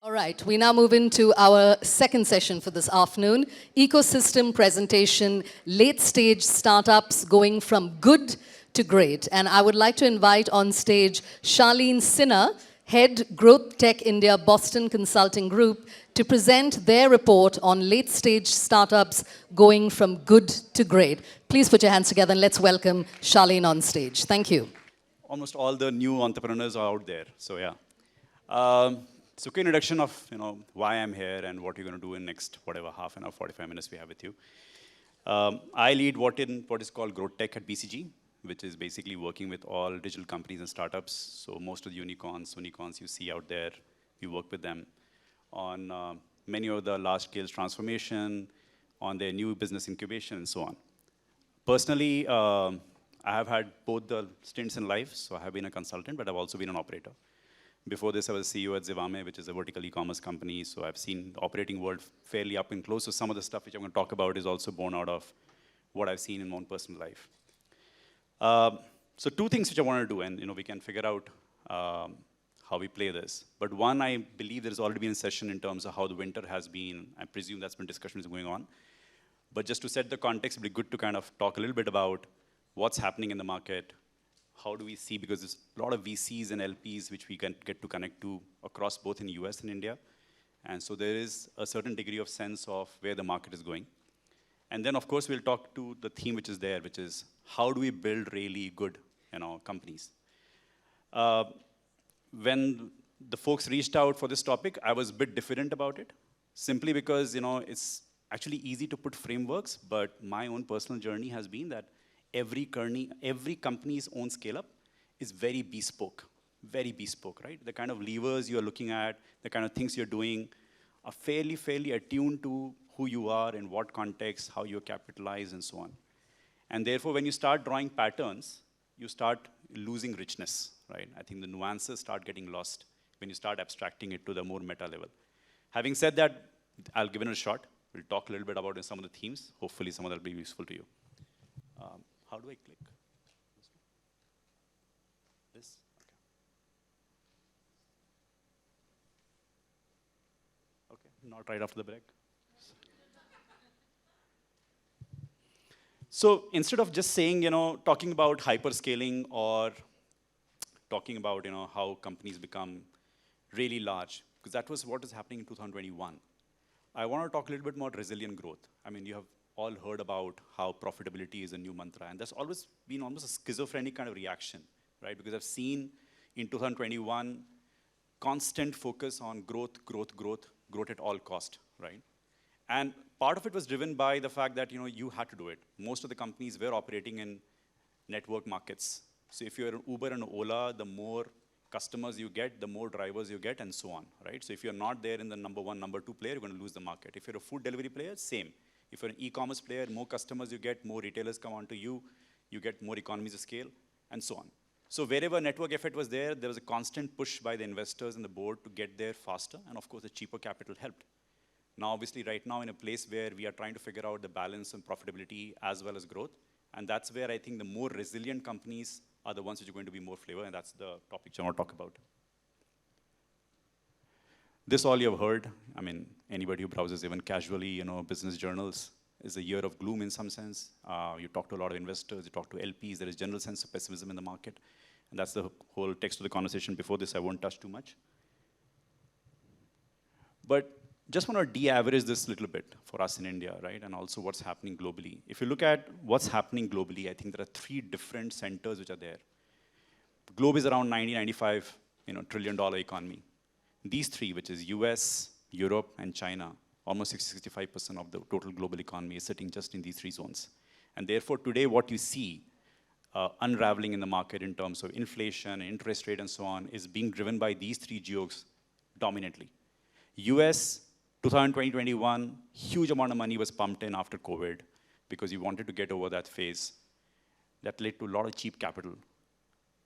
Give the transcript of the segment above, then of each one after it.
All right, we now move into our second session for this afternoon. Ecosystem presentation, late stage startups going from good to great. And I would like to invite on stage Charlene Sinha, Head Growth Tech India Boston Consulting Group, to present their report on late stage startups going from good to great. Please put your hands together and let's welcome Charlene on stage. Thank you. Almost all the new entrepreneurs are out there, so yeah. So quick introduction of why I'm here and what you're going to do in next whatever half an hour, 45 minutes we have with you. I lead what is called Growth Tech at BCG, which is basically working with all digital companies and startups. So most of the unicorns you see out there, we work with them on many of the large scale transformation, on their new business incubation and so on. Personally, I have had both the stints in life, so I have been a consultant, but I've also been an operator. Before this, I was CEO at Zivame, which is a vertical e-commerce company, so I've seen the operating world fairly up and close. So some of the stuff which I'm going to talk about is also born out of what I've seen in my own personal life. So two things which I want to do, and we can figure out how we play this. But one, I believe there's already been a session in terms of how the winter has been. I presume that's been discussions going on. But just to set the context, it'd be good to kind of talk a little bit about what's happening in the market. How do we see, because there's a lot of VCs and LPs which we can get to connect to across both in US and India. And so there is a certain degree of sense of where the market is going. And then of course we'll talk to the theme which is there, which is how do we build really good companies. When the folks reached out for this topic, I was a bit diffident about it, simply because it's actually easy to put frameworks, but my own personal journey has been that every company's own scale-up is very bespoke, right? The kind of levers you're looking at, the kind of things you're doing are fairly attuned to who you are, in what context, how you're capitalized, and so on. And therefore, when you start drawing patterns, you start losing richness, right? I think the nuances start getting lost when you start abstracting it to the more meta level. Having said that, I'll give it a shot. We'll talk a little bit about some of the themes. Hopefully, some of that will be useful to you. How do I click? This? Okay, not right after the break. So instead of just saying, talking about hyperscaling or talking about, how companies become really large, because that was what is happening in 2021. I want to talk a little bit more resilient growth. I mean, you have all heard about how profitability is a new mantra, and that's always been almost a schizophrenic kind of reaction, right? Because I've seen in 2021 constant focus on growth at all cost, right? And part of it was driven by the fact that you had to do it. Most of the companies were operating in network markets. So if you're an Uber and Ola, the more customers you get, the more drivers you get, and so on, right? So if you're not there in the number one, number two player, you're going to lose the market. If you're a food delivery player, same. If you're an e-commerce player, more customers you get, more retailers come onto you, you get more economies of scale, and so on. So wherever network effect was there was a constant push by the investors and the board to get there faster, and of course the cheaper capital helped. Now obviously right now in a place where we are trying to figure out the balance and profitability as well as growth, and that's where I think the more resilient companies are the ones which are going to be more flavor, and that's the topic I want to talk about. This all you have heard. I mean, anybody who browses even casually, business journals, is a year of gloom in some sense. You talk to a lot of investors, you talk to LPs, there is general sense of pessimism in the market. And that's the whole text of the conversation. Before this, I won't touch too much. But just want to de-average this a little bit for us in India, right? And also what's happening globally. If you look at what's happening globally, I think there are three different centers which are there. The globe is around 95 trillion economy. These three, which is US, Europe, and China, almost 65% of the total global economy is sitting just in these three zones. And therefore, today, what you see unraveling in the market in terms of inflation, interest rate, and so on, is being driven by these three geos dominantly. US, 2020-21, huge amount of money was pumped in after COVID because you wanted to get over that phase. That led to a lot of cheap capital.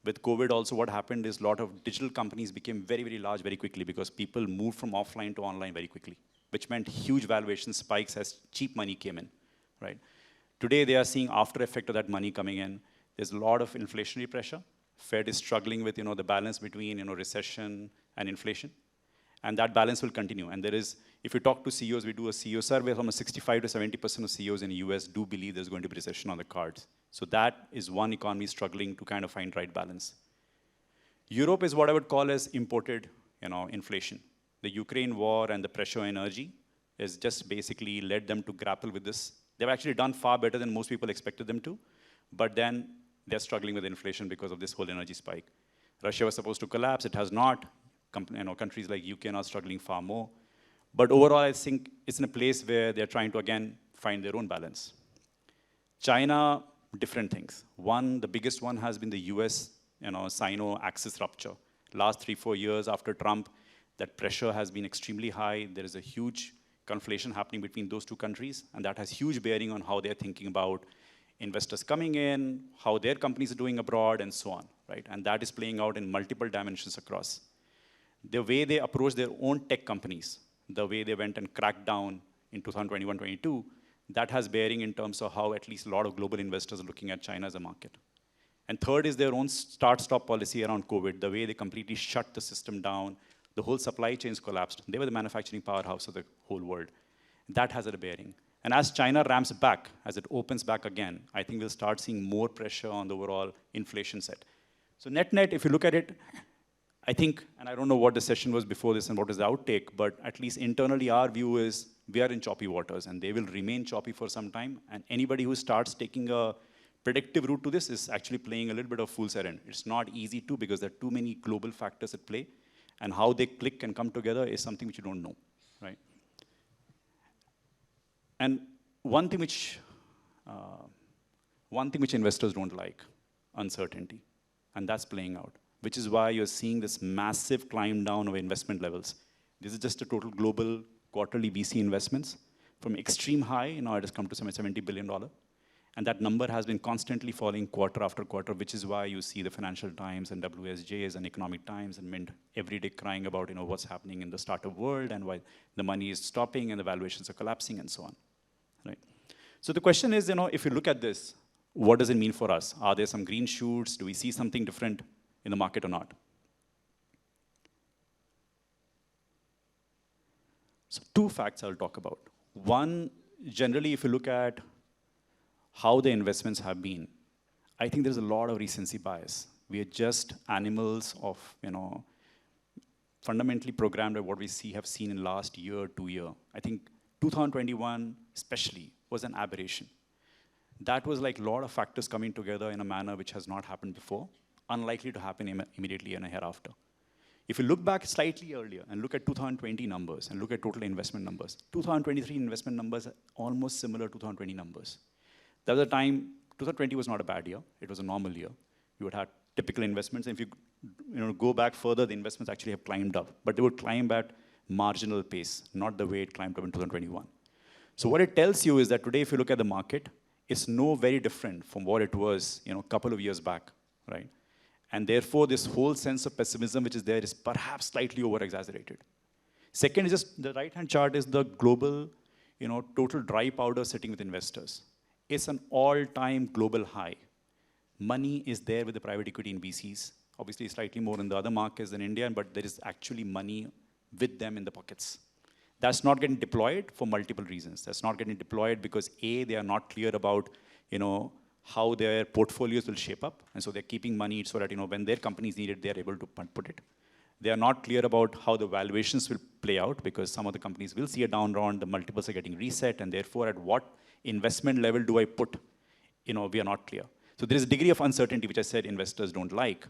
With COVID also, what happened is a lot of digital companies became very large very quickly because people moved from offline to online very quickly, which meant huge valuation spikes as cheap money came in, right? Today, they are seeing after effect of that money coming in. There's a lot of inflationary pressure. Fed is struggling with the balance between recession and inflation. And that balance will continue. And there is, if you talk to CEOs, we do a CEO survey, almost 65 to 70% of CEOs in the US do believe there's going to be recession on the cards. So that is one economy struggling to kind of find right balance. Europe is what I would call as imported, inflation. The Ukraine war and the pressure on energy has just basically led them to grapple with this. They've actually done far better than most people expected them to, but then they're struggling with inflation because of this whole energy spike. Russia was supposed to collapse, it has not. Countries like UK are now struggling far more. But overall, I think it's in a place where they're trying to, again, find their own balance. China, different things. One, the biggest one has been the US, Sino-Axis rupture. Last 3-4 years after Trump, that pressure has been extremely high. There is a huge conflation happening between those two countries, and that has huge bearing on how they're thinking about investors coming in, how their companies are doing abroad, and so on, right? And that is playing out in multiple dimensions across. The way they approach their own tech companies, the way they went and cracked down in 2021-22, that has bearing in terms of how at least a lot of global investors are looking at China as a market. And third is their own start-stop policy around COVID, the way they completely shut the system down, the whole supply chains collapsed. They were the manufacturing powerhouse of the whole world. That has a bearing. And as China ramps back, as it opens back again, I think we'll start seeing more pressure on the overall inflation set. So net-net, if you look at it, I think, and I don't know what the session was before this and what is the outtake, but at least internally our view is we are in choppy waters and they will remain choppy for some time. And anybody who starts taking a predictive route to this is actually playing a little bit of fool's errand. It's not easy to because there are too many global factors at play, and how they click and come together is something which you don't know, right? And one thing which investors don't like, uncertainty, and that's playing out, which is why you're seeing this massive climb down of investment levels. This is just a total global quarterly VC investments from extreme high, it has come to $70 billion. And that number has been constantly falling quarter after quarter, which is why you see the Financial Times and WSJs and Economic Times and Mint every day crying about what's happening in the startup world and why the money is stopping and the valuations are collapsing and so on. Right? So the question is, if you look at this, what does it mean for us? Are there some green shoots? Do we see something different in the market or not? So 2 facts I'll talk about. One, generally, if you look at how the investments have been, I think there's a lot of recency bias. We are just animals of, fundamentally programmed by what we have seen in last year, 2 year. I think 2021 especially was an aberration. That was like a lot of factors coming together in a manner which has not happened before, unlikely to happen immediately and hereafter. If you look back slightly earlier and look at 2020 numbers and look at total investment numbers, 2023 investment numbers are almost similar to 2020 numbers. There was a time, 2020 was not a bad year. It was a normal year. You would have typical investments. And if you go back further, the investments actually have climbed up. But they would climb at marginal pace, not the way it climbed up in 2021. So what it tells you is that today, if you look at the market, it's no very different from what it was a couple of years back, right? And therefore, this whole sense of pessimism which is there is perhaps slightly over-exaggerated. Second is just the right-hand chart is the global, total dry powder sitting with investors. It's an all-time global high. Money is there with the private equity in VCs. Obviously, slightly more in the other markets than India, but there is actually money with them in the pockets. That's not getting deployed for multiple reasons. That's not getting deployed because A, they are not clear about, how their portfolios will shape up. And so they're keeping money so that, when their companies need it, they're able to put it. They are not clear about how the valuations will play out because some of the companies will see a down round, the multiples are getting reset, and therefore at what investment level do I put? We are not clear. So there is a degree of uncertainty, which I said investors don't like.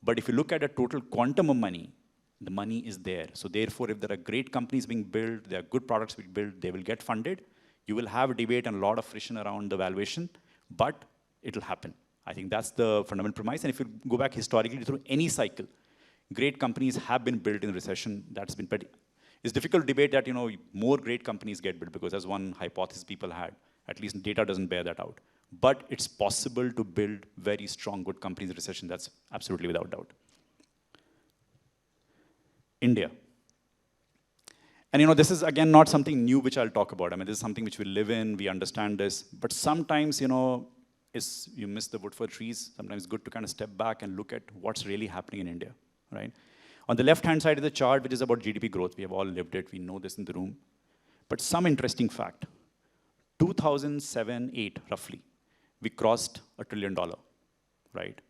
But if you look at a total quantum of money, the money is there. So therefore, if there are great companies being built, there are good products being built, they will get funded. You will have a debate and a lot of friction around the valuation, but it'll happen. I think that's the fundamental premise. And if you go back historically through any cycle, great companies have been built in recession. That's been pretty. It's difficult to debate that more great companies get built because that's one hypothesis people had. At least data doesn't bear that out. But it's possible to build very strong, good companies in recession. That's absolutely without doubt. India. And this is again not something new which I'll talk about. I mean, this is something which we live in. We understand this. But sometimes you miss the wood for trees. Sometimes it's good to kind of step back and look at what's really happening in India, right? On the left-hand side of the chart, which is about GDP growth, we have all lived it, we know this in the room. But some interesting fact, 2007-8, roughly, we crossed $1 trillion, right?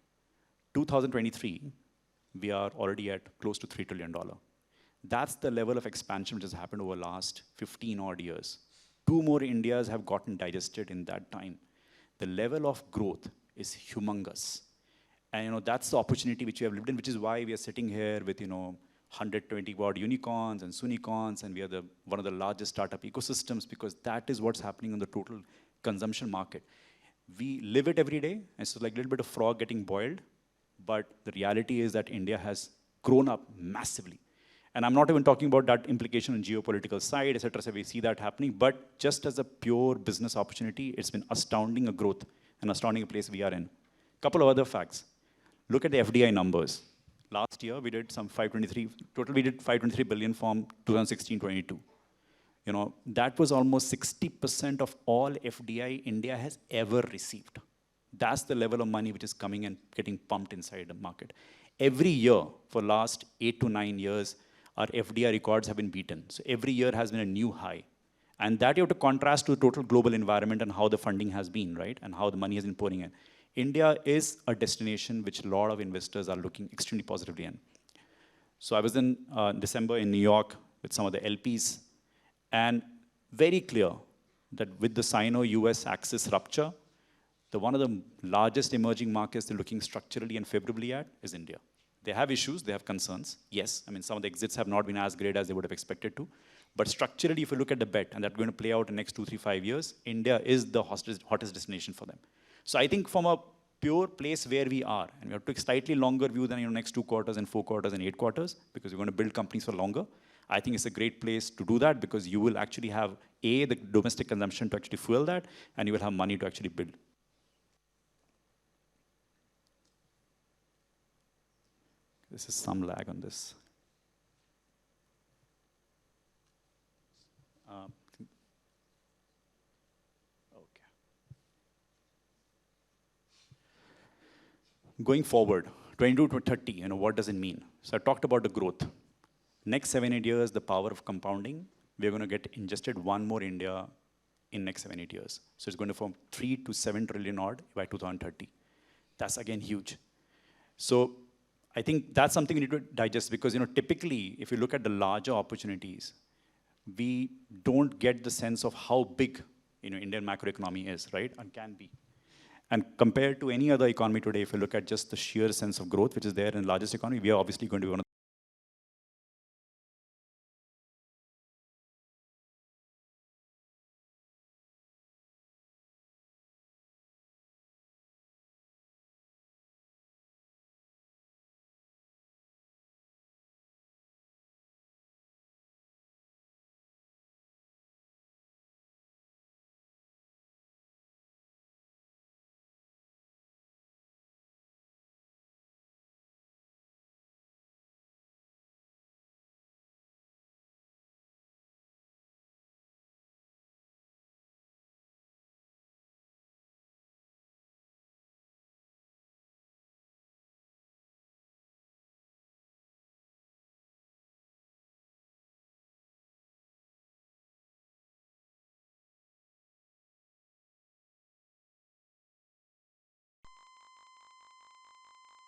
2023, we are already at close to $3 trillion. That's the level of expansion which has happened over the last 15 odd years. 2 more Indias have gotten digested in that time. The level of growth is humongous. And that's the opportunity which we have lived in, which is why we are sitting here with 120 odd unicorns and sunicorns, and we are one of the largest startup ecosystems, because that is what's happening in the total consumption market. We live it every day, and it's like a little bit of frog getting boiled, but the reality is that India has grown up massively. And I'm not even talking about that implication on geopolitical side, et cetera, so we see that happening, but just as a pure business opportunity, it's been astounding a growth and astounding a place we are in. Couple of other facts. Look at the FDI numbers. Last year, we did some 523, total we did 523 billion from 2016-22. That was almost 60% of all FDI India has ever received. That's the level of money which is coming and getting pumped inside the market. Every year, for last 8 to 9 years, our FDI records have been beaten. So every year has been a new high. And that you have to contrast to the total global environment and how the funding has been, right? And how the money has been pouring in. India is a destination which a lot of investors are looking extremely positively in. So I was in December in New York with some of the LPs, and very clear that with the Sino-US axis rupture, one of the largest emerging markets they're looking structurally and favorably at is India. They have issues, they have concerns. Yes, I mean, some of the exits have not been as great as they would have expected to. But structurally, if you look at the bet, and that's going to play out in the next 2, 3, 5 years, India is the hottest destination for them. So I think from a pure place where we are, and we have to take slightly longer view than next 2 quarters and 4 quarters and 8 quarters, because we're going to build companies for longer. I think it's a great place to do that, because you will actually have, A, the domestic consumption to actually fuel that, and you will have money to actually build. This is some lag on this. Okay. Going forward, 22 to 30, what does it mean? So I talked about the growth. Next 7, 8 years, the power of compounding, we're going to get ingested one more India in next 7, 8 years. So it's going to form 3 to 7 trillion odd by 2030. That's again huge. So I think that's something we need to digest, because typically, if you look at the larger opportunities, we don't get the sense of how big Indian macroeconomy is, right? And can be. And compared to any other economy today, if you look at just the sheer sense of growth which is there in the largest economy, we are obviously going to be one of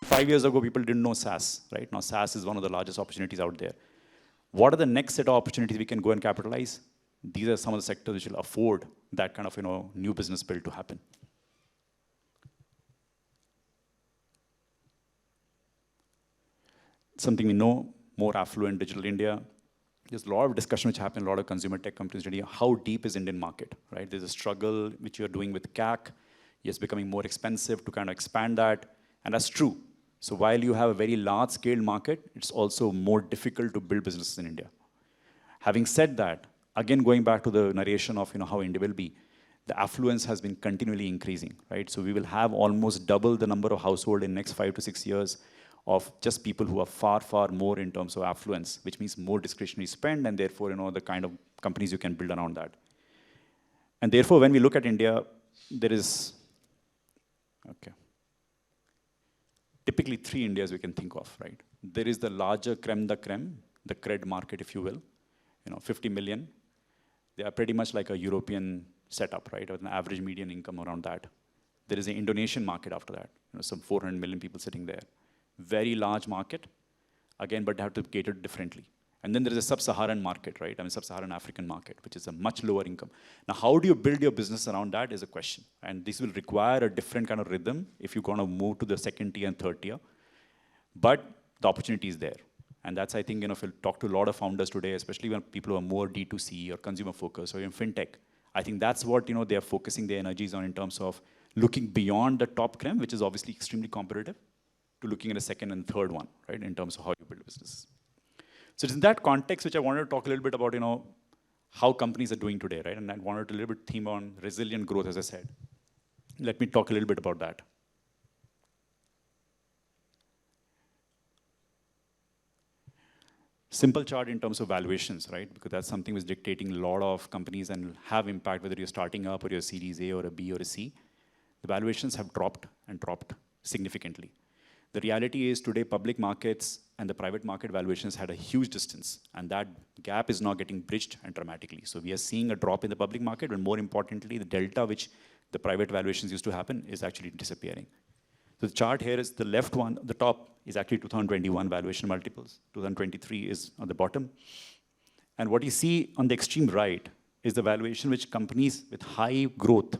Five years ago, people didn't know SaaS, right? Now SaaS is one of the largest opportunities out there. What are the next set of opportunities we can go and capitalize? These are some of the sectors which will afford that kind of new business build to happen. Something we know, more affluent digital India. There's a lot of discussion which happened, a lot of consumer tech companies today. How deep is Indian market, right? There's a struggle which you're doing with CAC. It's becoming more expensive to kind of expand that, and that's true. So while you have a very large-scale market, it's also more difficult to build businesses in India. Having said that, again, going back to the narration of how India will be, the affluence has been continually increasing, right? So we will have almost double the number of households in next 5 to 6 years of just people who are far, far more in terms of affluence, which means more discretionary spend, and therefore, the kind of companies you can build around that. And therefore, when we look at India, there is, okay. typically 3 Indias we can think of, right? There is the larger creme, the cred market, if you will, 50 million. They are pretty much like a European setup, right? With an average median income around that. There is an Indonesian market after that, some 400 million people sitting there. Very large market, again, but they have to cater differently. And then there is a sub-Saharan market, right? I mean, sub-Saharan African market, which is a much lower income. Now, how do you build your business around that is a question. And this will require a different kind of rhythm if you're going to move to the second tier and third tier. But the opportunity is there. And that's, I think, if you talk to a lot of founders today, especially when people who are more D2C or consumer focused or in fintech, I think that's what, they are focusing their energies on in terms of looking beyond the top creme, which is obviously extremely competitive, to looking at a second and third one, right, in terms of how you build a business. So it's in that context which I wanted to talk a little bit about, how companies are doing today, right? And I wanted to a little bit theme on resilient growth, as I said. Let me talk a little bit about that. Simple chart in terms of valuations, right? Because that's something that's dictating a lot of companies and have impact whether you're starting up or you're a Series A or a B or a C. The valuations have dropped and dropped significantly. The reality is today public markets and the private market valuations had a huge distance, and that gap is now getting bridged and dramatically. So we are seeing a drop in the public market, but more importantly, the delta which the private valuations used to happen is actually disappearing. So the chart here is the left one, the top is actually 2021 valuation multiples. 2023 is on the bottom. And what you see on the extreme right is the valuation which companies with high growth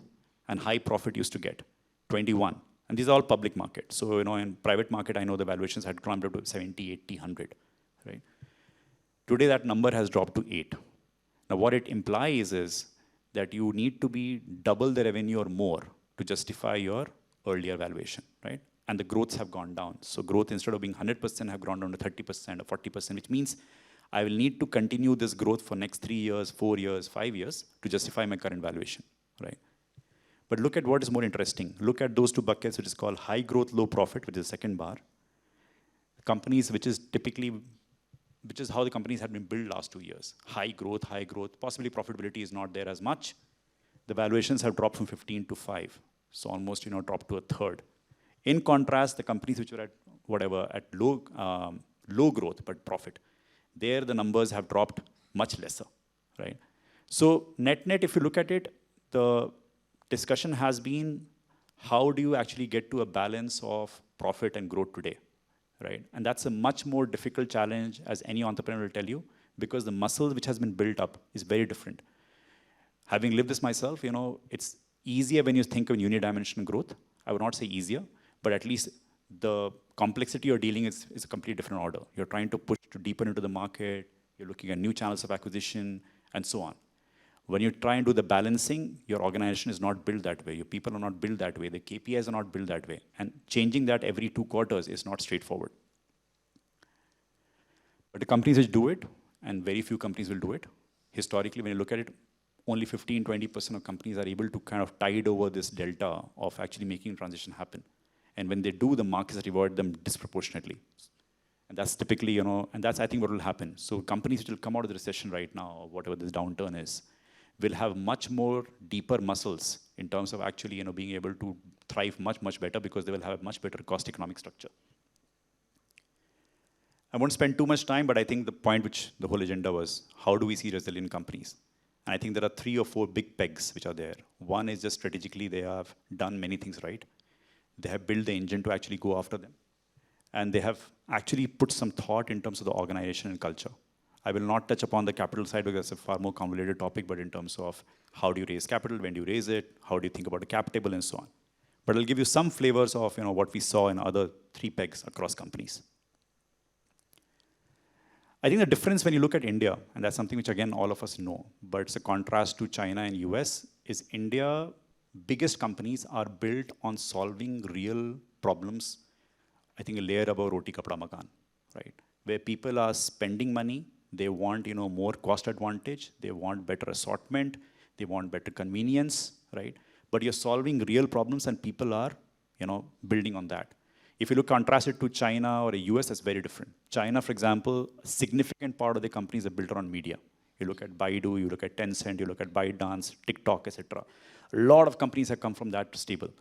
and high profit used to get, 21. And these are all public market. So, in private market, I know the valuations had climbed up to 70, 80, 100, right? Today, that number has dropped to 8. Now, what it implies is that you need to be double the revenue or more to justify your earlier valuation, right? And the growths have gone down. So growth, instead of being 100%, have gone down to 30% or 40%, which means I will need to continue this growth for next 3 years, 4 years, 5 years to justify my current valuation, right? But look at what is more interesting. Look at those two buckets, which is called high growth, low profit, which is the second bar. Companies, which is how the companies have been built last 2 years. High growth, possibly profitability is not there as much. The valuations have dropped from 15 to 5. So almost, dropped to a third. In contrast, the companies which were at low growth but profit, there the numbers have dropped much lesser, right? So net, if you look at it, the discussion has been, how do you actually get to a balance of profit and growth today, right? And that's a much more difficult challenge, as any entrepreneur will tell you, because the muscle which has been built up is very different. Having lived this myself, it's easier when you think of unidimensional growth. I would not say easier, but at least the complexity you're dealing is a completely different order. You're trying to push deeper into the market, you're looking at new channels of acquisition, and so on. When you try and do the balancing, your organization is not built that way. Your people are not built that way. The KPIs are not built that way. And changing that every 2 quarters is not straightforward. But the companies which do it, and very few companies will do it, historically, when you look at it, only 15, 20% of companies are able to kind of tide over this delta of actually making transition happen. And when they do, the markets reward them disproportionately. And that's typically, and that's, I think, what will happen. So companies which will come out of the recession right now, or whatever this downturn is, will have much more deeper muscles in terms of actually, being able to thrive much, much better, because they will have a much better cost economic structure. I won't spend too much time, but I think the point which the whole agenda was, how do we see resilient companies? And I think there are 3 or 4 big pegs which are there. One is just strategically, they have done many things right. They have built the engine to actually go after them. And they have actually put some thought in terms of the organization and culture. I will not touch upon the capital side because it's a far more convoluted topic, but in terms of how do you raise capital, when do you raise it, how do you think about the cap table, and so on. But I'll give you some flavors of what we saw in other 3 pegs across companies. I think the difference when you look at India, and that's something which again all of us know, but it's a contrast to China and US, is India, biggest companies are built on solving real problems. I think a layer above roti kapda makan, right? Where people are spending money, they want more cost advantage, they want better assortment, they want better convenience, right? But you're solving real problems and people are building on that. If you look contrasted to China or the US, that's very different. China, for example, a significant part of the companies are built around media. You look at Baidu, you look at Tencent, you look at ByteDance, TikTok, etc. A lot of companies have come from that stable.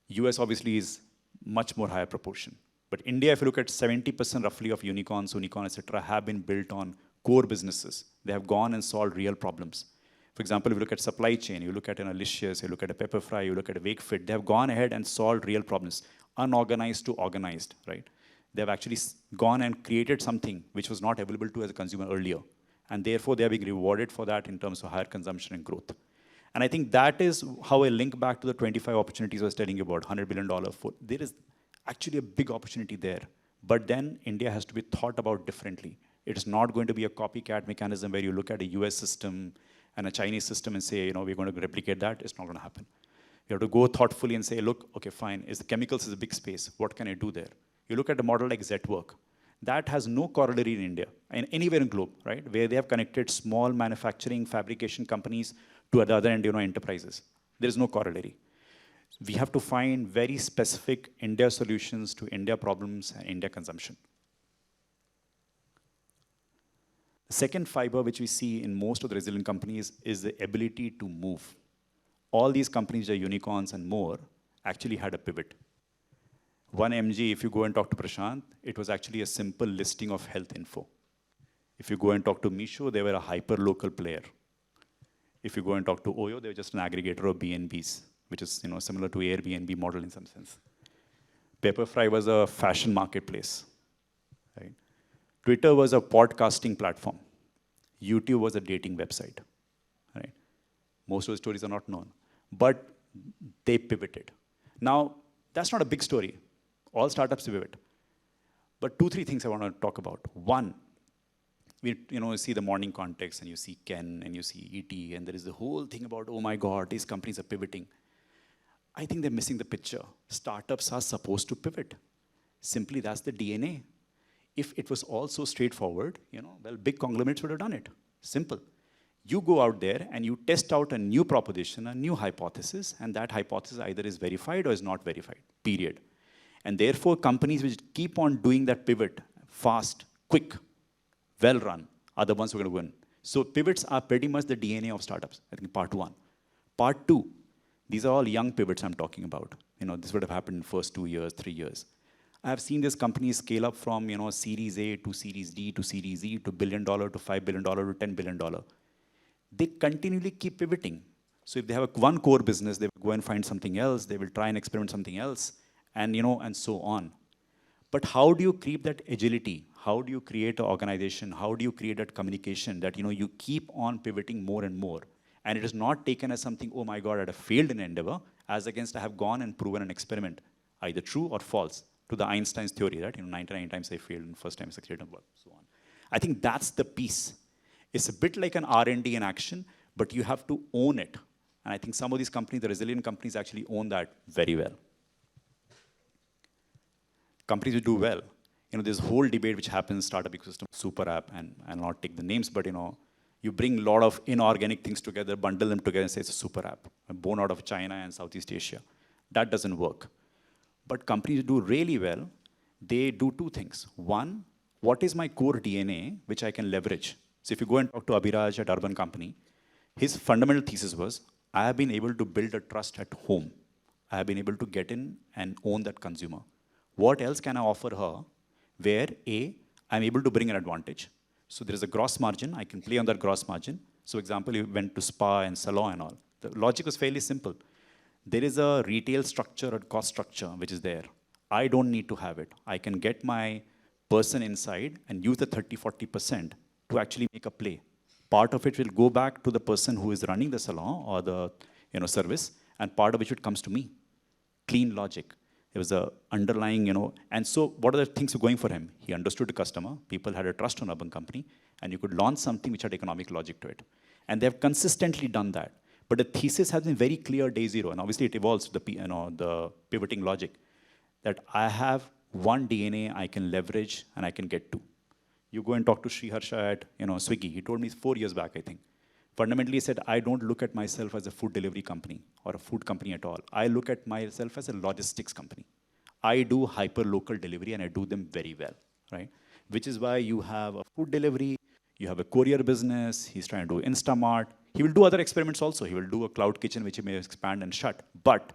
US obviously is much more higher proportion. But India, if you look at 70% roughly of unicorns, et cetera, have been built on core businesses. They have gone and solved real problems. For example, if you look at supply chain, you look at an Alicious, you look at a Pepperfry, you look at a Wakefit, they have gone ahead and solved real problems, unorganized to organized, right? They have actually gone and created something which was not available to as a consumer earlier. And therefore, they are being rewarded for that in terms of higher consumption and growth. And I think that is how I link back to the 25 opportunities I was telling you about, $100 billion. There is actually a big opportunity there. But then India has to be thought about differently. It is not going to be a copycat mechanism where you look at a US system and a Chinese system and say, we're going to replicate that. It's not going to happen. You have to go thoughtfully and say, look, okay, fine, chemicals is a big space. What can I do there? You look at a model like Zetwork. That has no corollary in India, and anywhere in globe, right? Where they have connected small manufacturing, fabrication companies to the other end, enterprises. There is no corollary. We have to find very specific India solutions to India problems and India consumption. The second fiber which we see in most of the resilient companies is the ability to move. All these companies are unicorns and more actually had a pivot. One MG, if you go and talk to Prashant, it was actually a simple listing of health info. If you go and talk to Misho, they were a hyper-local player. If you go and talk to Oyo, they were just an aggregator of B&Bs, which is similar to Airbnb model in some sense. Pepperfry was a fashion marketplace. Right? Twitter was a podcasting platform. YouTube was a dating website. Right? Most of the stories are not known. But they pivoted. Now, that's not a big story. All startups pivot. But 2-3 things I want to talk about. One, we see the morning context, and you see Ken, and you see ET, and there is the whole thing about, oh my God, these companies are pivoting. I think they're missing the picture. Startups are supposed to pivot. Simply, that's the DNA. If it was all so straightforward, well, big conglomerates would have done it. Simple. You go out there and you test out a new proposition, a new hypothesis, and that hypothesis either is verified or is not verified, period. And therefore, companies which keep on doing that pivot fast, quick, well run, are the ones who are going to win. So pivots are pretty much the DNA of startups, I think, part one. Part two, these are all young pivots I'm talking about. This would have happened in the first 2 years, 3 years. I have seen these companies scale up from Series A to Series D to Series E to $1 billion to $5 billion to $10 billion. They continually keep pivoting. So if they have one core business, they will go and find something else. They will try and experiment something else, and and so on. But how do you keep that agility? How do you create an organization? How do you create that communication that you keep on pivoting more and more? And it is not taken as something, oh my God, I have failed in endeavor, as against I have gone and proven an experiment, either true or false, to the Einstein's theory, right? 99 times I failed, and first time I succeeded, and so on. I think that's the piece. It's a bit like an R&D in action, but you have to own it. And I think some of these companies, the resilient companies, actually own that very well. Companies who do well, this whole debate which happens, startup ecosystem, super app, and I'll not take the names, but you bring a lot of inorganic things together, bundle them together and say it's a super app, born out of China and Southeast Asia. That doesn't work. But companies do really well, they do two things. One, what is my core DNA, which I can leverage? So if you go and talk to Abhiraj at Urban Company, his fundamental thesis was, I have been able to build a trust at home. I have been able to get in and own that consumer. What else can I offer her where, A, I'm able to bring an advantage. So there is a gross margin. I can play on that gross margin. So example, you went to spa and salon and all. The logic was fairly simple. There is a retail structure or cost structure which is there. I don't need to have it. I can get my person inside and use the 30-40% to actually make a play. Part of it will go back to the person who is running the salon or the service, and part of which it comes to me. Clean logic. There was a underlying, and so what are the things going for him? He understood the customer, people had a trust on Urban Company, and you could launch something which had economic logic to it. And they've consistently done that. But the thesis has been very clear day zero, and obviously it evolves to the pivoting logic, that I have one DNA I can leverage and I can get to. You go and talk to Sri Harsha at Swiggy. He told me 4 years back, I think. Fundamentally, he said, I don't look at myself as a food delivery company or a food company at all. I look at myself as a logistics company. I do hyper-local delivery, and I do them very well, right? Which is why you have a food delivery, you have a courier business, he's trying to do Instamart. He will do other experiments also. He will do a cloud kitchen, which he may expand and shut. But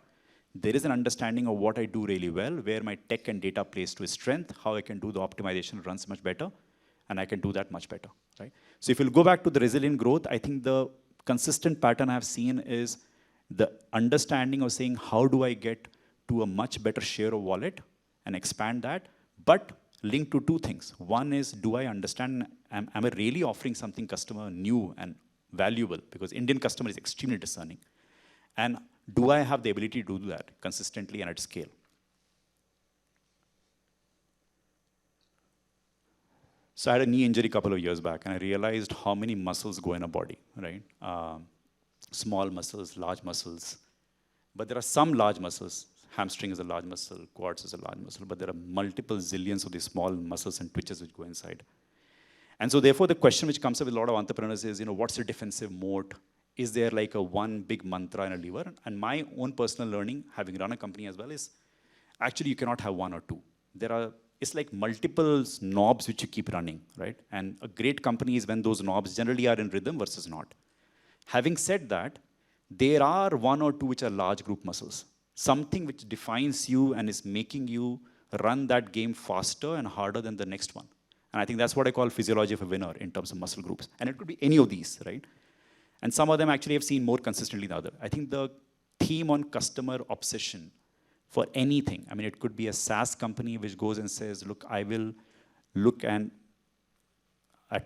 there is an understanding of what I do really well, where my tech and data plays to its strength, how I can do the optimization runs much better, and I can do that much better, right? So if you'll go back to the resilient growth, I think the consistent pattern I've seen is the understanding of saying, how do I get to a much better share of wallet and expand that, but linked to two things. One is, do I understand, am I really offering something customer new and valuable? Because Indian customer is extremely discerning. And do I have the ability to do that consistently and at scale? So I had a knee injury a couple of years back, and I realized how many muscles go in a body, right? Small muscles, large muscles. But there are some large muscles. Hamstring is a large muscle, quads is a large muscle, but there are multiple zillions of these small muscles and twitches which go inside. And so therefore, the question which comes up with a lot of entrepreneurs is, what's the defensive moat? Is there like a one big mantra and a lever? And my own personal learning, having run a company as well, is actually you cannot have one or two. It's like multiple knobs which you keep running, right? And a great company is when those knobs generally are in rhythm versus not. Having said that, there are one or two which are large group muscles. Something which defines you and is making you run that game faster and harder than the next one. And I think that's what I call physiology of a winner in terms of muscle groups. And it could be any of these, right? And some of them actually have seen more consistently than others. I think the theme on customer obsession for anything, I mean, it could be a SaaS company which goes and says, look, I will look at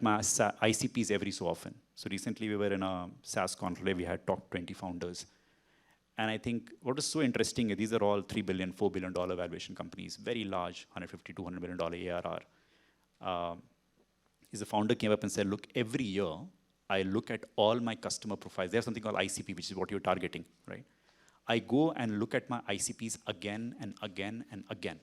my ICPs every so often. So recently we were in a SaaS conclave, we had top 20 founders. And I think what is so interesting is these are all $3 billion, $4 billion valuation companies, very large, $150, $200 million ARR. Is the founder came up and said, look, every year I look at all my customer profiles. They have something called ICP, which is what you're targeting, right? I go and look at my ICPs again and again and again.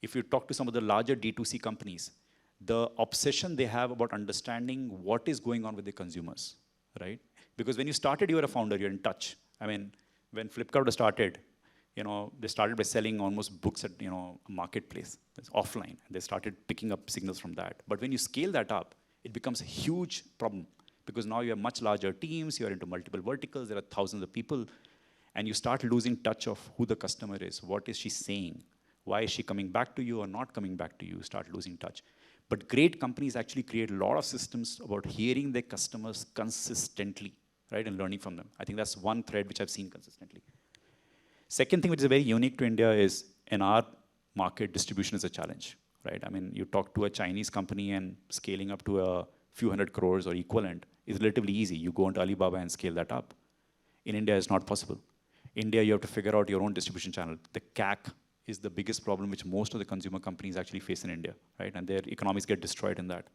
If you talk to some of the larger D2C companies, the obsession they have about understanding what is going on with the consumers, right? Because when you started, you were a founder, you're in touch. I mean, when Flipkart started, they started by selling almost books at, a marketplace. It's offline. And they started picking up signals from that. But when you scale that up, it becomes a huge problem because now you have much larger teams, you're into multiple verticals, there are thousands of people, and you start losing touch of who the customer is, what is she saying, why is she coming back to you or not coming back to you, start losing touch. But great companies actually create a lot of systems about hearing their customers consistently, right, and learning from them. I think that's one thread which I've seen consistently. Second thing which is very unique to India is in our market, distribution is a challenge, right? I mean, you talk to a Chinese company and scaling up to a few hundred crores or equivalent is relatively easy. You go into Alibaba and scale that up. In India, it's not possible. India, you have to figure out your own distribution channel. The CAC is the biggest problem which most of the consumer companies actually face in India, right? And their economies get destroyed in that.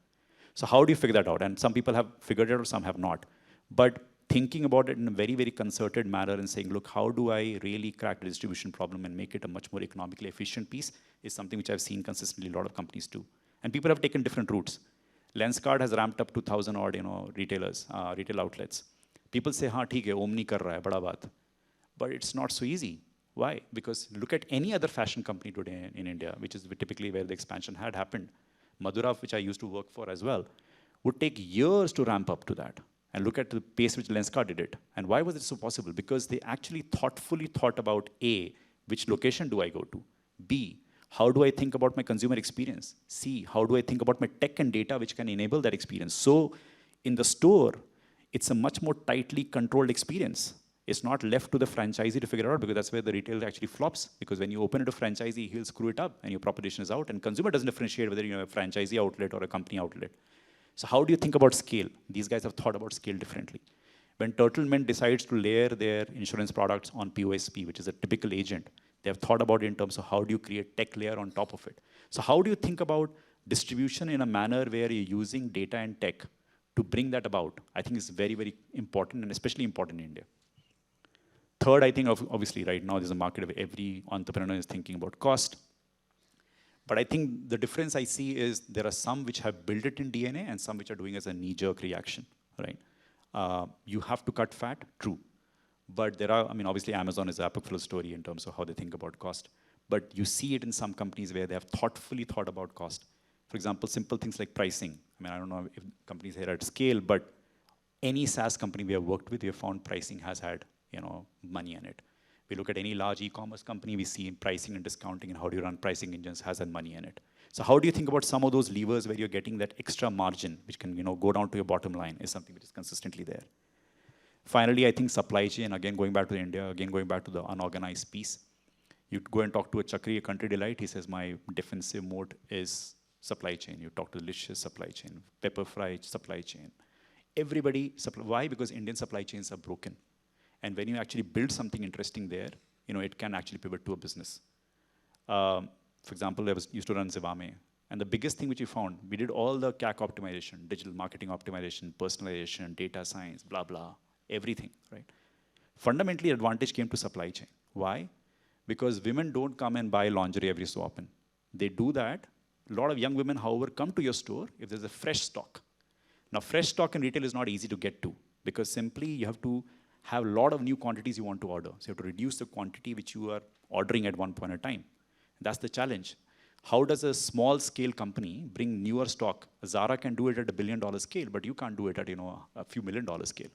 So how do you figure that out? And some people have figured it out, some have not. But thinking about it in a very, very concerted manner and saying, look, how do I really crack the distribution problem and make it a much more economically efficient piece is something which I've seen consistently a lot of companies do. And people have taken different routes. Lenskart has ramped up to 1,000 odd, retailers, retail outlets. People say, हाँ ठीक है, Omni कर रहा है, बड़ा बात. But it's not so easy. Why? Because look at any other fashion company today in India, which is typically where the expansion had happened. Madhura, which I used to work for as well, would take years to ramp up to that. And look at the pace which Lenskart did it. And why was it so possible? Because they actually thoughtfully thought about A, which location do I go to? B, how do I think about my consumer experience? C, how do I think about my tech and data which can enable that experience? So in the store, it's a much more tightly controlled experience. It's not left to the franchisee to figure it out because that's where the retailer actually flops. Because when you open it to franchisee, he'll screw it up and your proposition is out. And consumer doesn't differentiate whether you have a franchisee outlet or a company outlet. So how do you think about scale? These guys have thought about scale differently. When Turtlemint decides to layer their insurance products on POSP, which is a typical agent, they have thought about it in terms of how do you create tech layer on top of it. So how do you think about distribution in a manner where you're using data and tech to bring that about? I think is very, very important and especially important in India. Third, I think obviously right now there's a market where every entrepreneur is thinking about cost. But I think the difference I see is there are some which have built it in DNA and some which are doing as a knee-jerk reaction, right? You have to cut fat, true. But there are, I mean, obviously Amazon is a full story in terms of how they think about cost. But you see it in some companies where they have thoughtfully thought about cost. For example, simple things like pricing. I mean, I don't know if companies here are at scale, but any SaaS company we have worked with, we have found pricing has had, money in it. We look at any large e-commerce company, we see pricing and discounting and how do you run pricing engines has that money in it. So how do you think about some of those levers where you're getting that extra margin, which can go down to your bottom line, is something which is consistently there. Finally, I think supply chain, again going back to India, again going back to the unorganized piece. You go and talk to a Chakri, a country delight, he says, my defensive mode is supply chain. You talk to Delicious, supply chain, Pepper Fry, supply chain. Everybody, why? Because Indian supply chains are broken. And when you actually build something interesting there, it can actually pivot to a business. For example, I used to run Zivame. And the biggest thing which we found, we did all the CAC optimization, digital marketing optimization, personalization, data science, blah, blah, everything, right? Fundamentally, advantage came to supply chain. Why? Because women don't come and buy lingerie every so often. They do that. A lot of young women, however, come to your store if there's a fresh stock. Now, fresh stock in retail is not easy to get to because simply you have to have a lot of new quantities you want to order. So you have to reduce the quantity which you are ordering at one point in time. That's the challenge. How does a small scale company bring newer stock? Zara can do it at $1 billion scale, but you can't do it at a few $1 million scale.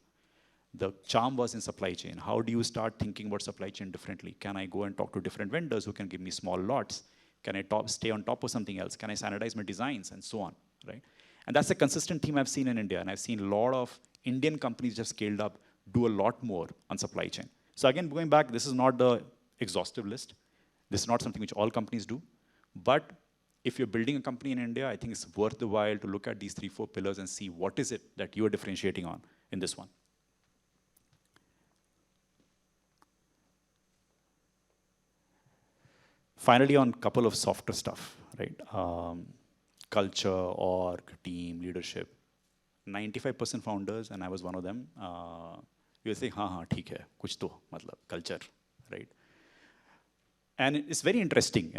The charm was in supply chain. How do you start thinking about supply chain differently? Can I go and talk to different vendors who can give me small lots? Can I stay on top of something else? Can I standardize my designs and so on, right? And that's a consistent theme I've seen in India. And I've seen a lot of Indian companies just scaled up, do a lot more on supply chain. So again, going back, this is not the exhaustive list. This is not something which all companies do. But if you're building a company in India, I think it's worth the while to look at these 3-4 pillars and see what is it that you are differentiating on in this one. Finally, on a couple of softer stuff, right? Culture, org, team, leadership. 95% founders, and I was one of them, you say, हाँ, ठीक है, कुछ तो, मतलब, culture, right? And it's very interesting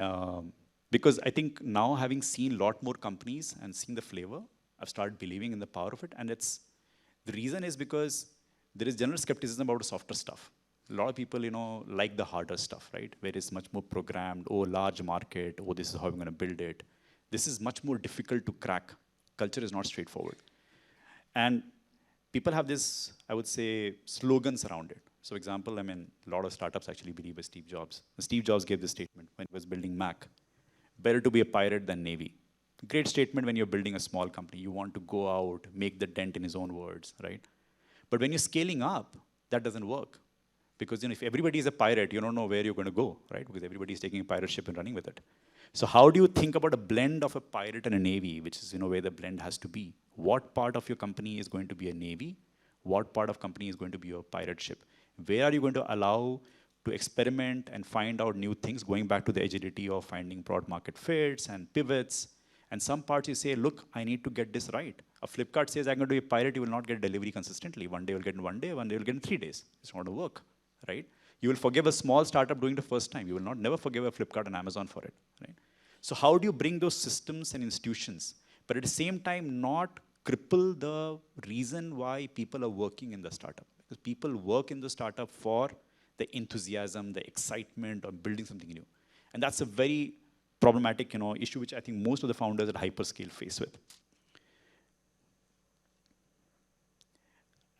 because I think now having seen a lot more companies and seen the flavor, I've started believing in the power of it. And the reason is because there is general skepticism about the softer stuff. A lot of people, like the harder stuff, right? Where it's much more programmed, oh, large market, oh, this is how I'm going to build it. This is much more difficult to crack. Culture is not straightforward. And people have this, I would say, slogans around it. So example, a lot of startups actually believe in Steve Jobs. Steve Jobs gave this statement when he was building Mac. Better to be a pirate than Navy. Great statement when you're building a small company. You want to go out, make the dent in his own words, right? But when you're scaling up, that doesn't work. Because if everybody is a pirate, you don't know where you're going to go, right? Because everybody is taking a pirate ship and running with it. So how do you think about a blend of a pirate and a navy, which is where the blend has to be? What part of your company is going to be a navy? What part of company is going to be a pirate ship? Where are you going to allow to experiment and find out new things, going back to the agility of finding product market fits and pivots? And some parts you say, look, I need to get this right. A Flipkart says, I'm going to be a pirate, you will not get delivery consistently. One day you'll get in 1 day, one day you'll get in 3 days. It's not going to work, right? You will forgive a small startup doing the first time. You will never forgive a Flipkart and Amazon for it, right? So how do you bring those systems and institutions, but at the same time not cripple the reason why people are working in the startup? Because people work in the startup for the enthusiasm, the excitement of building something new. And that's a very problematic issue which I think most of the founders at hyperscale face with.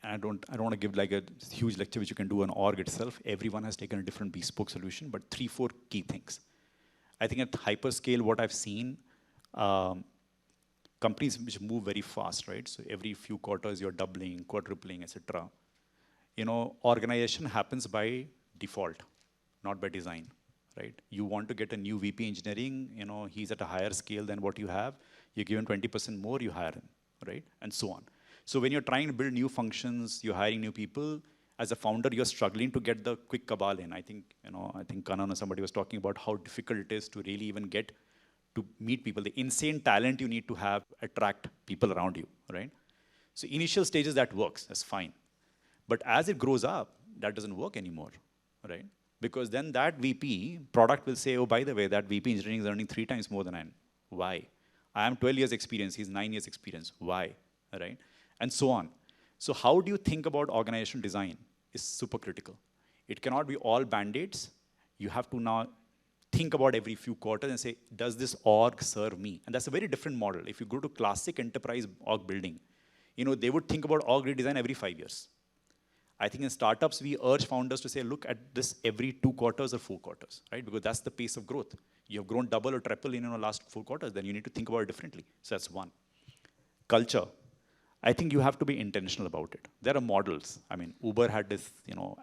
And I don't want to give like a huge lecture which you can do on org itself. Everyone has taken a different bespoke solution, but 3-4 key things. I think at hyperscale, what I've seen, companies which move very fast, right? So every few quarters you're doubling, quadrupling, etc. Organization happens by default, not by design, right? You want to get a new VP engineering, he's at a higher scale than what you have. You give him 20% more, you hire him, right? And so on. So when you're trying to build new functions, you're hiring new people, as a founder, you're struggling to get the quick cabal in. I think Kanan or somebody was talking about how difficult it is to really even get to meet people, the insane talent you need to have to attract people around you, right? So initial stages, that works, that's fine. But as it grows up, that doesn't work anymore, right? Because then that VP product will say, oh, by the way, that VP engineering is earning 3 times more than I am. Why? I am 12 years experience, he's 9 years experience. Why, right? And so on. So how do you think about organizational design is super critical. It cannot be all band-aids. You have to now think about every few quarters and say, does this org serve me? And that's a very different model. If you go to classic enterprise org building, they would think about org redesign every 5 years. I think in startups, we urge founders to say, look at this every 2 quarters or 4 quarters, right? Because that's the pace of growth. You have grown double or triple in the last 4 quarters, then you need to think about it differently. So that's one. Culture. I think you have to be intentional about it. There are models. I mean, Uber had this,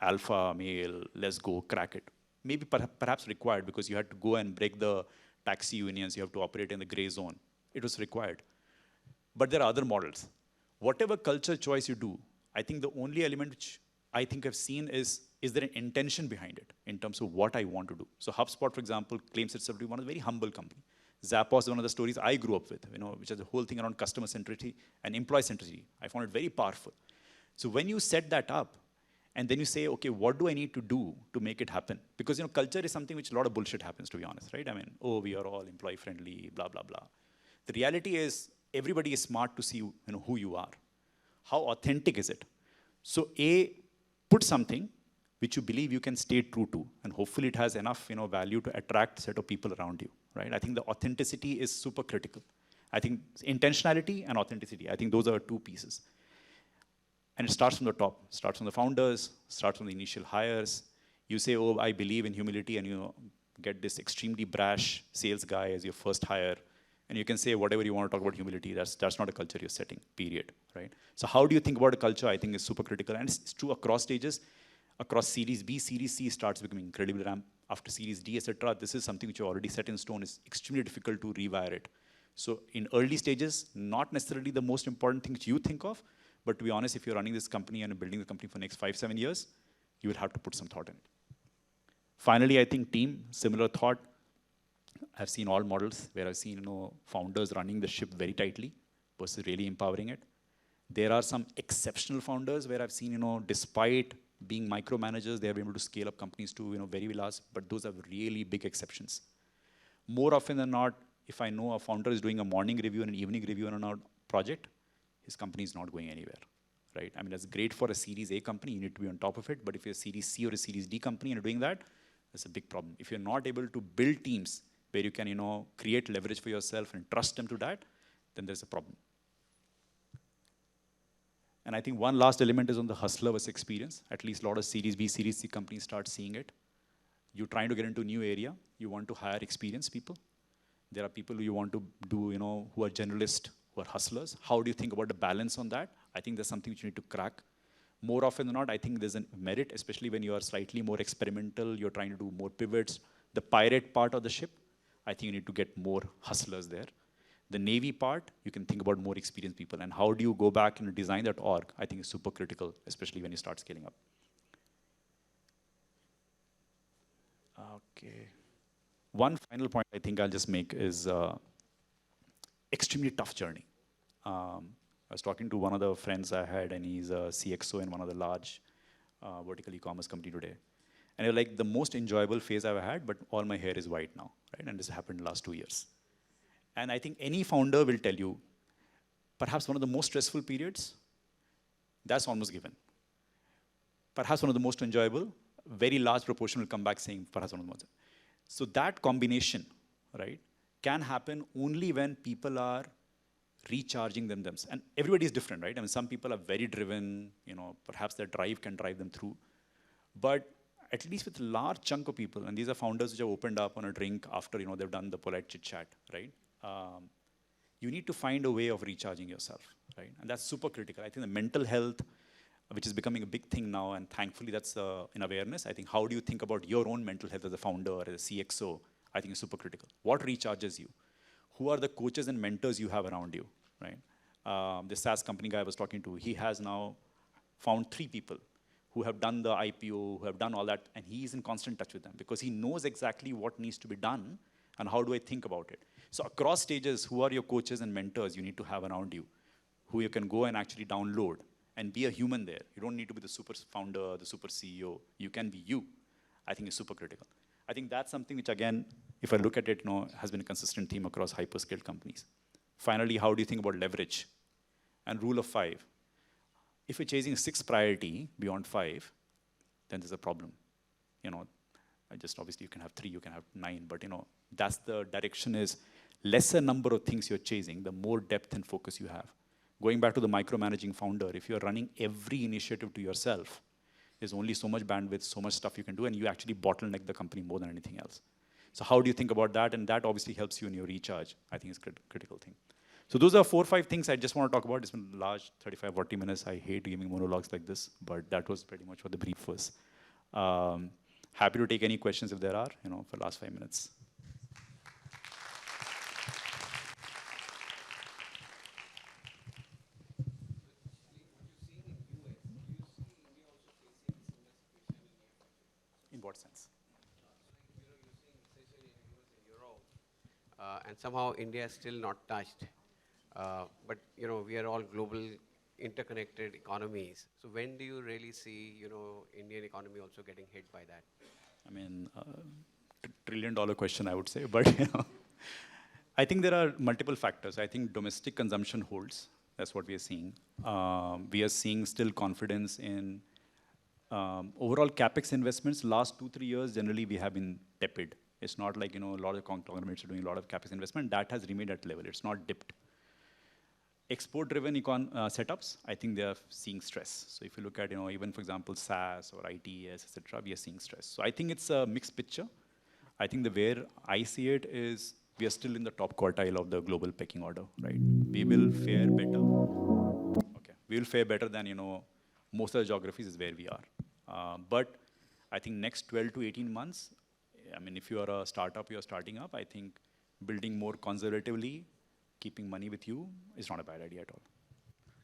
alpha male, let's go, crack it. Maybe perhaps required because you had to go and break the taxi unions, you have to operate in the gray zone. It was required. But there are other models. Whatever culture choice you do, I think the only element which I think I've seen is there an intention behind it in terms of what I want to do? So HubSpot, for example, claims itself to be one of the very humble company. Zappos is one of the stories I grew up with, which is the whole thing around customer centricity and employee centricity. I found it very powerful. So when you set that up, and then you say, okay, what do I need to do to make it happen? Because culture is something which a lot of bullshit happens, to be honest, right? I mean, oh, we are all employee friendly, blah, blah, blah. The reality is everybody is smart to see who you are. How authentic is it? So put something which you believe you can stay true to, and hopefully it has enough value to attract a set of people around you, right? I think the authenticity is super critical. I think intentionality and authenticity, I think those are two pieces. And it starts from the top, starts from the founders, starts from the initial hires. You say, oh, I believe in humility, and you get this extremely brash sales guy as your first hire, and you can say whatever you want to talk about humility. That's not a culture you're setting, period, right? So how do you think about a culture? I think is super critical, and it's true across stages. Across Series B, Series C starts becoming incredibly ramp. After Series D, etc., this is something which you already set in stone. It's extremely difficult to rewire it. So in early stages, not necessarily the most important thing which you think of, but to be honest, if you're running this company and building the company for the next 5-7 years, you will have to put some thought in it. Finally, I think team, similar thought. I've seen all models where I've seen founders running the ship very tightly versus really empowering it. There are some exceptional founders where I've seen, despite being micromanagers, they have been able to scale up companies to very large, but those are really big exceptions. More often than not, if I know a founder is doing a morning review and an evening review on a project, his company is not going anywhere, right? I mean, that's great for a Series A company, you need to be on top of it, but if you're a Series C or a Series D company and you're doing that, that's a big problem. If you're not able to build teams where you can, create leverage for yourself and trust them to that, then there's a problem. And I think one last element is on the hustler versus experience. At least a lot of Series B, Series C companies start seeing it. You're trying to get into a new area. You want to hire experienced people. There are people who you want to do, who are generalists, who are hustlers. How do you think about the balance on that? I think there's something which you need to crack. More often than not, I think there's a merit, especially when you are slightly more experimental, you're trying to do more pivots. The pirate part of the ship, I think you need to get more hustlers there. The Navy part, you can think about more experienced people. And how do you go back and design that org, I think is super critical, especially when you start scaling up. Okay. One final point I think I'll just make is extremely tough journey. I was talking to one of the friends I had, and he's a CXO in one of the large vertical e-commerce company today. And you're like, the most enjoyable phase I've had, but all my hair is white now, right? And this happened in the last 2 years. And I think any founder will tell you, perhaps one of the most stressful periods, that's almost given. Perhaps one of the most enjoyable, very large proportion will come back saying, perhaps one of the most. So that combination, right, can happen only when people are recharging themselves. And everybody is different, right? I mean, some people are very driven, perhaps their drive can drive them through. But at least with a large chunk of people, and these are founders which have opened up on a drink after they've done the polite chit chat, right? You need to find a way of recharging yourself, right? And that's super critical. I think the mental health, which is becoming a big thing now, and thankfully that's in awareness. I think how do you think about your own mental health as a founder or as a CXO, I think is super critical. What recharges you? Who are the coaches and mentors you have around you, right? This SaaS company guy I was talking to, he has now found 3 people who have done the IPO, who have done all that, and he's in constant touch with them because he knows exactly what needs to be done and how do I think about it. So across stages, who are your coaches and mentors you need to have around you, who you can go and actually download and be a human there. You don't need to be the super founder, the super CEO. You can be you. I think is super critical. I think that's something which, again, if I look at it, has been a consistent theme across hyperscale companies. Finally, how do you think about leverage? And rule of 5. If you're chasing a 6th priority beyond 5, then there's a problem. Obviously you can have 3, you can have 9, but that's the direction is lesser number of things you're chasing, the more depth and focus you have. Going back to the micromanaging founder, if you're running every initiative to yourself, There's only so much bandwidth, so much stuff you can do, and you actually bottleneck the company more than anything else. So how do you think about that? And that obviously helps you in your recharge. I think it's a critical thing. So those are 4 or 5 things I just want to talk about. It's been large, 35, 40 minutes. I hate giving monologues like this, but that was pretty much what the brief was. Happy to take any questions if there are, for the last 5 minutes. In what sense? And somehow India is still not touched. But we are all global, interconnected economies. So when do you really see Indian economy also getting hit by that? I mean, trillion-dollar question, I would say, but I think there are multiple factors. I think domestic consumption holds. That's what we are seeing. We are seeing still confidence in overall capex investments. Last 2-3 years, generally, we have been tepid. It's not like a lot of conglomerates are doing a lot of capex investment. That has remained at level. It's not dipped. Export-driven setups, I think they are seeing stress. So if you look at, even for example, SaaS or ITES, etc., we are seeing stress. So I think it's a mixed picture. I think the where I see it is we are still in the top quartile of the global pecking order, right? We will fare better. Okay, we will fare better than most of the geographies is where we are. But I think next 12 to 18 months, I mean, if you are a startup, you are starting up, I think building more conservatively, keeping money with you is not a bad idea at all.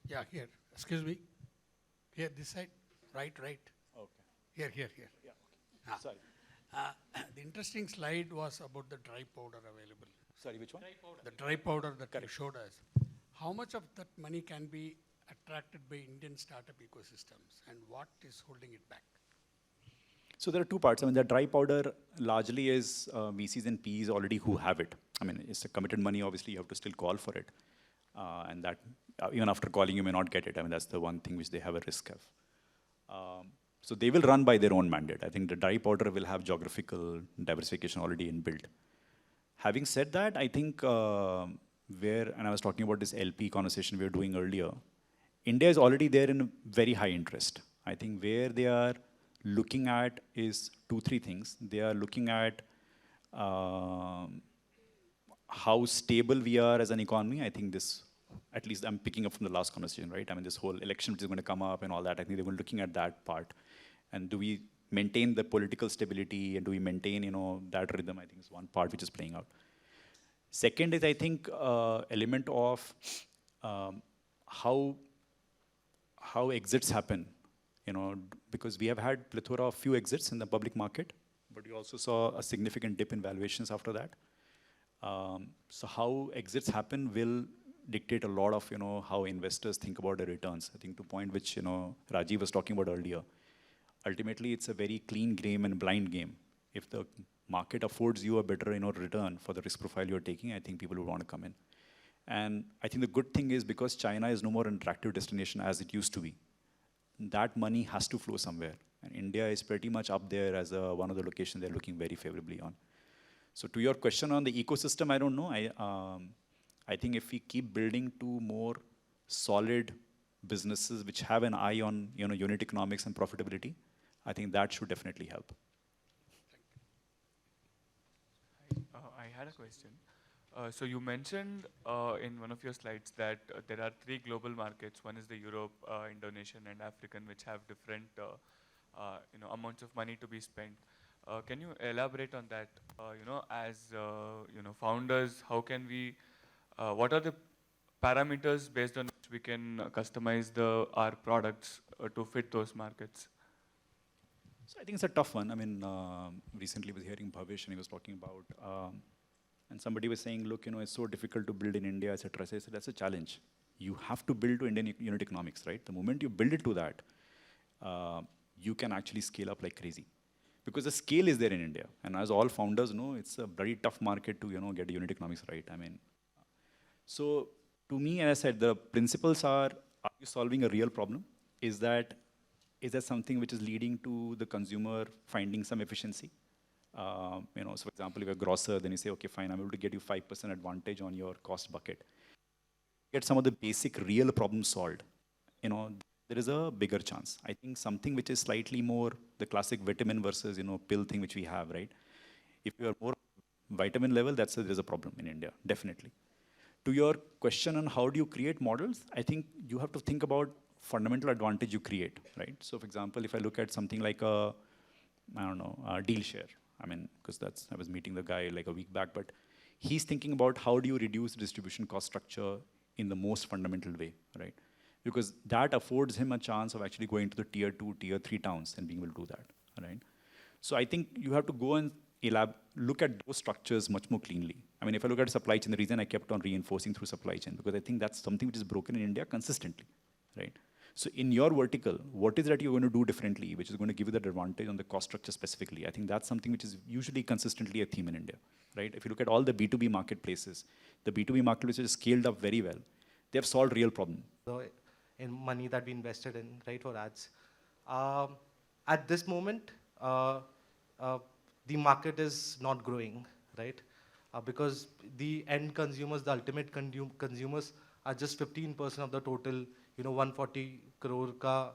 Yeah, here. Excuse me. Here, this side. Right. Okay. Here. Yeah, okay. Sorry. The interesting slide was about the dry powder available. Sorry, which one? The dry powder that you showed us. How much of that money can be attracted by Indian startup ecosystems, and what is holding it back? So there are two parts. I mean, the dry powder largely is VCs and PEs already who have it. I mean, it's a committed money. Obviously, you have to still call for it. And that, even after calling, you may not get it. I mean, that's the one thing which they have a risk of. So they will run by their own mandate. I think the dry powder will have geographical diversification already inbuilt. Having said that, I think and I was talking about this LP conversation we were doing earlier, India is already there in very high interest. I think where they are looking at is 2-3 things. They are looking at how stable we are as an economy. I think this, at least I'm picking up from the last conversation, right? I mean, this whole election which is going to come up and all that, I think they were looking at that part. And do we maintain the political stability and do we maintain, that rhythm? I think is one part which is playing out. Second is, I think, element of how exits happen. Because we have had plethora of few exits in the public market, but we also saw a significant dip in valuations after that. So how exits happen will dictate a lot of, how investors think about the returns. I think to point which, Rajiv was talking about earlier. Ultimately, it's a very clean game and blind game. If the market affords you a better, return for the risk profile you're taking, I think people would want to come in. And I think the good thing is because China is no more an attractive destination as it used to be, that money has to flow somewhere. And India is pretty much up there as one of the locations they're looking very favorably on. So to your question on the ecosystem, I don't know. I think if we keep building to more solid businesses which have an eye on unit economics and profitability, I think that should definitely help. I had a question. So you mentioned in one of your slides that there are 3 global markets. One is the Europe, Indonesian, and African, which have different amounts of money to be spent. Can you elaborate on that? As founders, how can we? What are the parameters based on which we can customize our products to fit those markets? So I think it's a tough one. I mean, recently I was hearing Bhavish and he was talking about, and somebody was saying, look, it's so difficult to build in India, etc. So I said, that's a challenge. You have to build to Indian unit economics, right? The moment you build it to that, you can actually scale up like crazy. Because the scale is there in India. And as all founders know, it's a very tough market to, get unit economics right. I mean, so to me, as I said, the principles are you solving a real problem? Is that something which is leading to the consumer finding some efficiency? So for example, if you're a grocer, then you say, okay, fine, I'm able to get you 5% advantage on your cost bucket. Get some of the basic real problems solved. there is a bigger chance. I think something which is slightly more the classic vitamin versus pill thing which we have, right? If you are more vitamin level, there's a problem in India, definitely. To your question on how do you create models, I think you have to think about fundamental advantage you create, right? So for example, if I look at something like a deal share. I mean, because I was meeting the guy like a week back, but he's thinking about how do you reduce distribution cost structure in the most fundamental way, right? Because that affords him a chance of actually going to the tier 2, tier 3 towns and being able to do that, right? So I think you have to go and look at those structures much more cleanly. I mean, if I look at supply chain, the reason I kept on reinforcing through supply chain, because I think that's something which is broken in India consistently, right? So in your vertical, what is that you're going to do differently, which is going to give you that advantage on the cost structure specifically? I think that's something which is usually consistently a theme in India, right? If you look at all the B2B marketplaces, the B2B marketplaces scaled up very well. They have solved real problems. In money that we invested in, right, for ads. At this moment, the market is not growing, right? Because the end consumers, the ultimate consumers are just 15% of the total 140 crore ka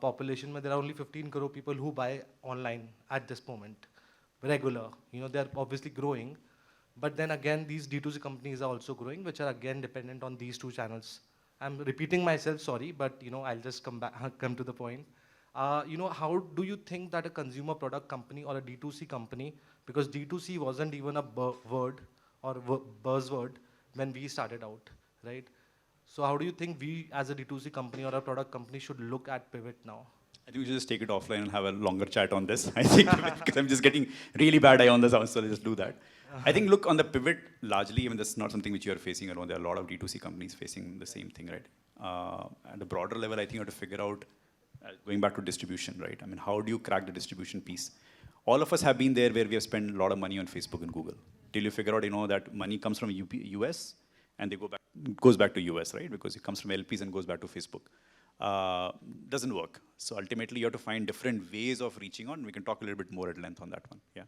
population. There are only 15 crore people who buy online at this moment, regular. They're obviously growing, but then again, these D2C companies are also growing, which are again dependent on these two channels. I'm repeating myself, sorry, but I'll just come to the point. How do you think that a consumer product company or a D2C company, because D2C wasn't even a word or buzzword when we started out, right? So how do you think we as a D2C company or a product company should look at Pivot now? I think we should just take it offline and have a longer chat on this. I think because I'm just getting really bad eye on this, so let's just do that. I think look on the Pivot largely. I mean that's not something which you are facing alone. There are a lot of D2C companies facing the same thing, right? At a broader level, I think you have to figure out going back to distribution, right? I mean, how do you crack the distribution piece? All of us have been there where we have spent a lot of money on Facebook and Google till you figure out, that money comes from US and goes back to US, right? Because it comes from LPs and goes back to Facebook. Doesn't work. So ultimately, you have to find different ways of reaching on. We can talk a little bit more at length on that one. Yeah.